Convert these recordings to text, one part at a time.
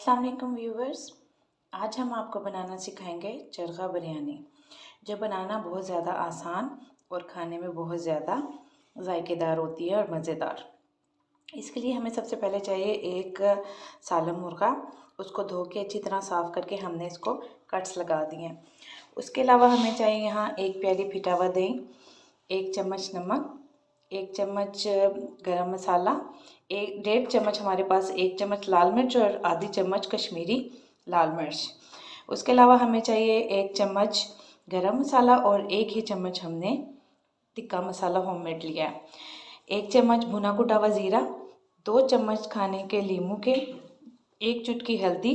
अस्सलाम वालेकुम व्यूवर्स। आज हम आपको बनाना सिखाएंगे चरखा बिरयानी, जो बनाना बहुत ज़्यादा आसान और खाने में बहुत ज़्यादा जायकेदार होती है और मज़ेदार। इसके लिए हमें सबसे पहले चाहिए एक सालम मुर्गा। उसको धो के अच्छी तरह साफ़ करके हमने इसको कट्स लगा दिए हैं। उसके अलावा हमें चाहिए यहाँ एक प्याली फिटा हुआ दही, 1 चम्मच नमक, 1 चम्मच गरम मसाला, 1.5 चम्मच हमारे पास 1 चम्मच लाल मिर्च और आधी चम्मच कश्मीरी लाल मिर्च। उसके अलावा हमें चाहिए 1 चम्मच गरम मसाला और 1 ही चम्मच हमने टिक्का मसाला होममेड लिया है। 1 चम्मच भुना कुटा हुआ ज़ीरा, 2 चम्मच खाने के लीमू के, 1 चुटकी हल्दी,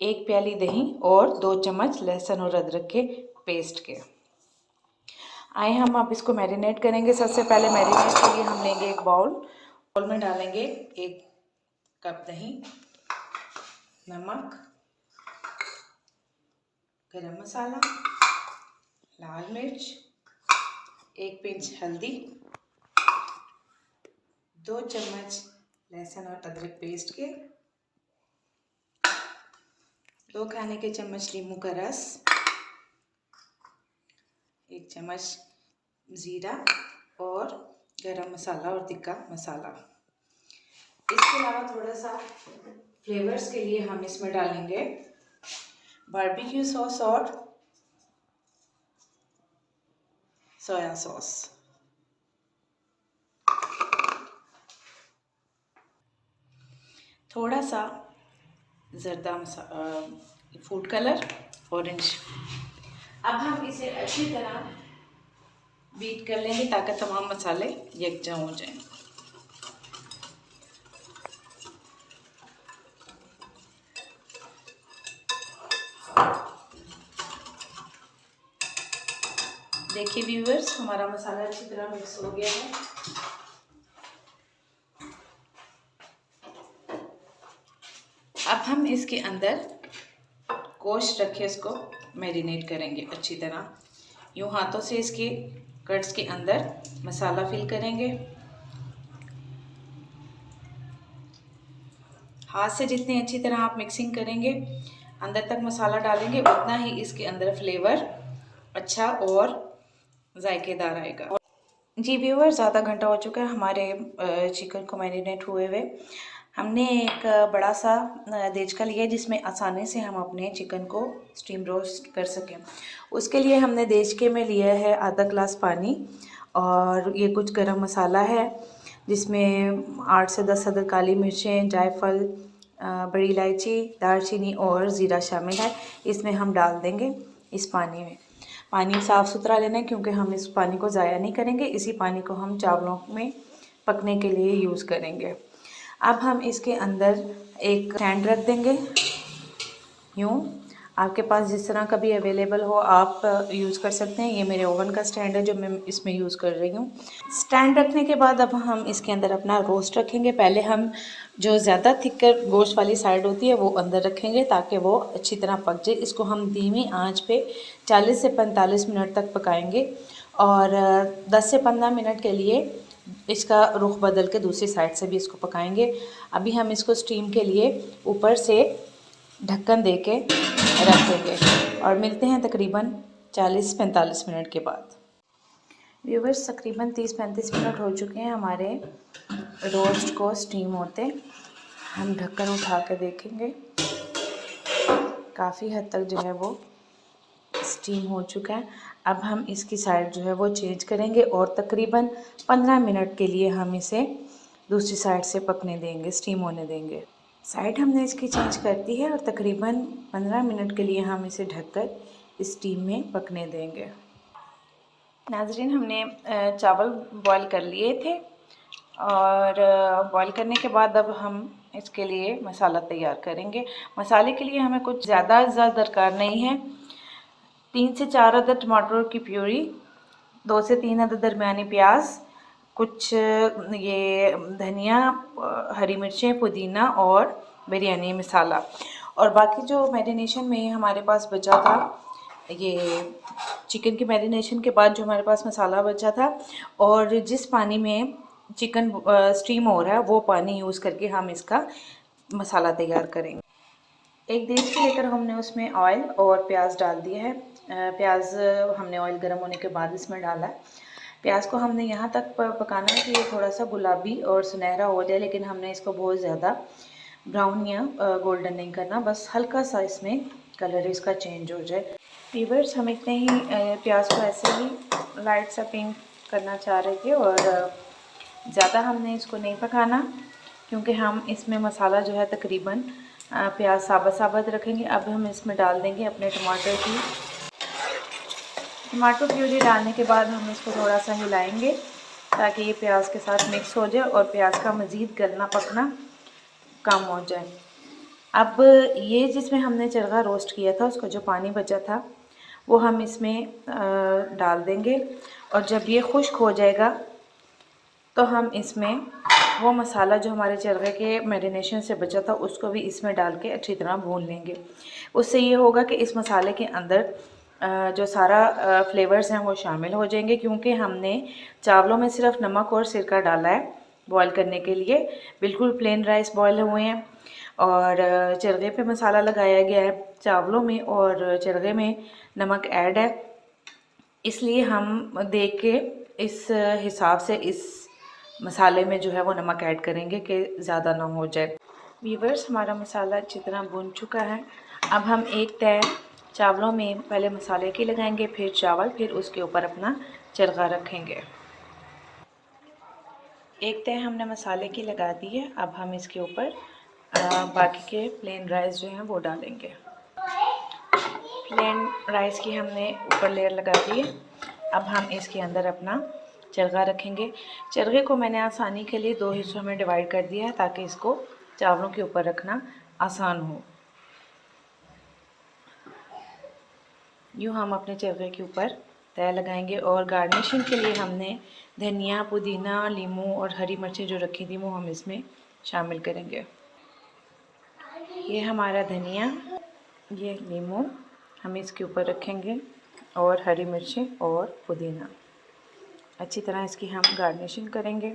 1 प्याली दही और 2 चम्मच लहसुन और अदरक के पेस्ट के। आए हम अब इसको मैरिनेट करेंगे। सबसे पहले मैरिनेट के लिए हम लेंगे एक बाउल में डालेंगे 1 कप दही, नमक, गरम मसाला, लाल मिर्च, 1 पिंच हल्दी, 2 चम्मच लहसुन और अदरक पेस्ट के, 2 खाने के चम्मच नींबू का रस, 1 चम्मच ज़ीरा और गरम मसाला और टिक्का मसाला। इसके अलावा थोड़ा सा फ्लेवर्स के लिए हम इसमें डालेंगे बारबेक्यू सॉस और सोया सॉस। थोड़ा सा जर्दा फूड कलर, ऑरेंज। अब हम इसे अच्छी तरह बीट कर लेंगे ताकि तमाम मसाले यकजा हो जाएं। देखिए व्यूअर्स, हमारा मसाला अच्छी तरह मिक्स हो गया है। अब हम इसके अंदर गोश्त रख के इसको मैरिनेट करेंगे अच्छी तरह। यूँ हाथों से इसके कट्स के अंदर मसाला फिल करेंगे। हाथ से जितनी अच्छी तरह आप मिक्सिंग करेंगे, अंदर तक मसाला डालेंगे, उतना ही इसके अंदर फ्लेवर अच्छा और जायकेदार आएगा। जी व्यूअर्स, आधा घंटा हो चुका है हमारे चिकन को मैरिनेट हुए हुए। हमने एक बड़ा सा देचका लिया है जिसमें आसानी से हम अपने चिकन को स्टीम रोस्ट कर सकें। उसके लिए हमने देचके में लिया है आधा ग्लास पानी और ये कुछ गरम मसाला है जिसमें 8 से 10 अदर काली मिर्चें, जायफल, बड़ी इलायची, दालचीनी और ज़ीरा शामिल है। इसमें हम डाल देंगे इस पानी में। पानी साफ़ सुथरा लेना है क्योंकि हम इस पानी को ज़ाया नहीं करेंगे। इसी पानी को हम चावलों में पकने के लिए यूज़ करेंगे। अब हम इसके अंदर एक स्टैंड रख देंगे। यूँ आपके पास जिस तरह का भी अवेलेबल हो आप यूज़ कर सकते हैं। ये मेरे ओवन का स्टैंड है जो मैं इसमें यूज़ कर रही हूँ। स्टैंड रखने के बाद अब हम इसके अंदर अपना रोस्ट रखेंगे। पहले हम जो ज़्यादा थिकर गोश्त वाली साइड होती है वो अंदर रखेंगे ताकि वो अच्छी तरह पक जाए। इसको हम धीमी आंच पे 40 से 45 मिनट तक पकाएंगे और 10 से 15 मिनट के लिए इसका रुख बदल के दूसरी साइड से भी इसको पकाएंगे। अभी हम इसको स्टीम के लिए ऊपर से ढक्कन दे के रख देंगे और मिलते हैं तकरीबन 40-45 मिनट के बाद। व्यूवर्स, तकरीबन 30-35 मिनट हो चुके हैं हमारे रोस्ट को स्टीम होते। हम ढक्कन उठा के देखेंगे, काफ़ी हद तक जो है वो स्टीम हो चुका है। अब हम इसकी साइड जो है वो चेंज करेंगे और तकरीबन 15 मिनट के लिए हम इसे दूसरी साइड से पकने देंगे, स्टीम होने देंगे। साइड हमने इसकी चेंज कर दी है और तकरीबन 15 मिनट के लिए हम इसे ढककर स्टीम में पकने देंगे। नाज़रीन, हमने चावल बॉईल कर लिए थे और बॉईल करने के बाद अब हम इसके लिए मसाला तैयार करेंगे। मसाले के लिए हमें कुछ ज़्यादा दरकार नहीं है। 3 से 4 अदद टमाटर की प्यूरी, 2 से 3 अदद दरमियानी प्याज, कुछ ये धनिया, हरी मिर्चें, पुदीना और बिरयानी मसाला। और बाकी जो मैरिनेशन में हमारे पास बचा था, ये चिकन की मैरिनेशन के बाद जो हमारे पास मसाला बचा था और जिस पानी में चिकन स्टीम हो रहा है वो पानी यूज़ करके हम इसका मसाला तैयार करेंगे। एक देश के लेकर हमने उसमें ऑयल और प्याज डाल दिया है। प्याज हमने ऑयल गर्म होने के बाद इसमें डाला है। प्याज को हमने यहाँ तक पकाना है कि ये थोड़ा सा गुलाबी और सुनहरा हो जाए, लेकिन हमने इसको बहुत ज़्यादा ब्राउन या गोल्डन नहीं करना, बस हल्का सा इसमें कलर इसका चेंज हो जाए। व्यूअर्स, हम इतने ही प्याज को ऐसे ही लाइट सा पिंक करना चाह रहे थे और ज़्यादा हमने इसको नहीं पकाना, क्योंकि हम इसमें मसाला जो है तकरीबन प्याज साबुत रखेंगे। अब हम इसमें डाल देंगे अपने टमाटो प्यूरी डालने के बाद हम इसको थोड़ा सा हिलाएंगे ताकि ये प्याज के साथ मिक्स हो जाए और प्याज का मज़ीद गलना पकना कम हो जाए। अब ये जिसमें हमने चरगा रोस्ट किया था उसका जो पानी बचा था वो हम इसमें डाल देंगे, और जब ये खुश्क हो जाएगा तो हम इसमें वो मसाला जो हमारे चरगे के मैरिनेशन से बचा था उसको भी इसमें डाल के अच्छी तरह भून लेंगे। उससे ये होगा कि इस मसाले के अंदर जो सारा फ्लेवर्स हैं वो शामिल हो जाएंगे, क्योंकि हमने चावलों में सिर्फ नमक और सिरका डाला है बॉईल करने के लिए। बिल्कुल प्लेन राइस बॉईल हुए हैं और चरगे पे मसाला लगाया गया है। चावलों में और चरगे में नमक ऐड है, इसलिए हम देख के इस हिसाब से इस मसाले में जो है वो नमक ऐड करेंगे कि ज़्यादा ना हो जाए। व्यूअर्स, हमारा मसाला अच्छी तरह भुन चुका है। अब हम एक तय चावलों में पहले मसाले की लगाएंगे, फिर चावल, फिर उसके ऊपर अपना चरगा रखेंगे। एक तय हमने मसाले की लगा दी है। अब हम इसके ऊपर बाकी के प्लेन राइस जो हैं वो डालेंगे। प्लेन राइस की हमने ऊपर लेयर लगा दी है। अब हम इसके अंदर अपना चरगा रखेंगे। चरगे को मैंने आसानी के लिए 2 हिस्सों में डिवाइड कर दिया है ताकि इसको चावलों के ऊपर रखना आसान हो। यूँ हम अपने चरगे के ऊपर तय लगाएंगे और गार्निशिंग के लिए हमने धनिया, पुदीना, नींबू और हरी मिर्चें जो रखी थी वो हम इसमें शामिल करेंगे। ये हमारा धनिया, ये नींबू हम इसके ऊपर रखेंगे और हरी मिर्चें और पुदीना। अच्छी तरह इसकी हम गार्निशिंग करेंगे।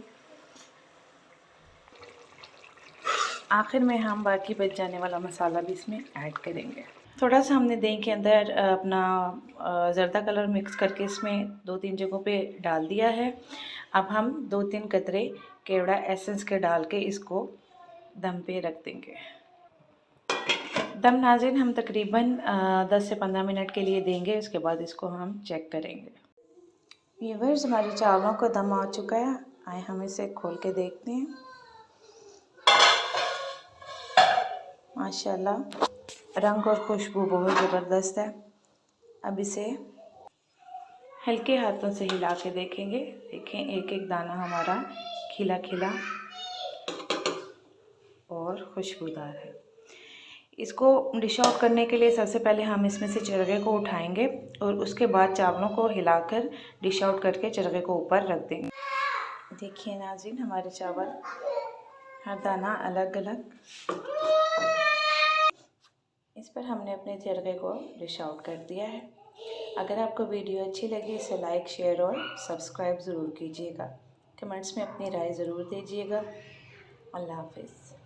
आखिर में हम बाकी बच जाने वाला मसाला भी इसमें ऐड करेंगे। थोड़ा सा हमने दही के अंदर अपना ज़र्दा कलर मिक्स करके इसमें 2-3 जगहों पे डाल दिया है। अब हम 2-3 कतरे केवड़ा एसेंस के डाल के इसको दम पे रख देंगे। दम नाज़रीन हम तकरीबन 10 से 15 मिनट के लिए देंगे, उसके बाद इसको हम चेक करेंगे। व्यूअर्स, हमारे चावलों का दम आ चुका है। आए हम इसे खोल के देखते हैं। माशाल्लाह, रंग और खुशबू बहुत ज़बरदस्त है। अब इसे हल्के हाथों से हिला के देखेंगे। देखें, एक एक दाना हमारा खिला खिला और खुशबूदार है। इसको डिश आउट करने के लिए सबसे पहले हम इसमें से चरगे को उठाएंगे और उसके बाद चावलों को हिलाकर डिश आउट करके चरगे को ऊपर रख देंगे। देखिए नाज़रीन, हमारे चावल हर दाना अलग अलग। इस पर हमने अपने चरगे को डिश आउट कर दिया है। अगर आपको वीडियो अच्छी लगी इसे लाइक, शेयर और सब्सक्राइब ज़रूर कीजिएगा। कमेंट्स में अपनी राय ज़रूर दीजिएगा। अल्लाह हाफ़िज़।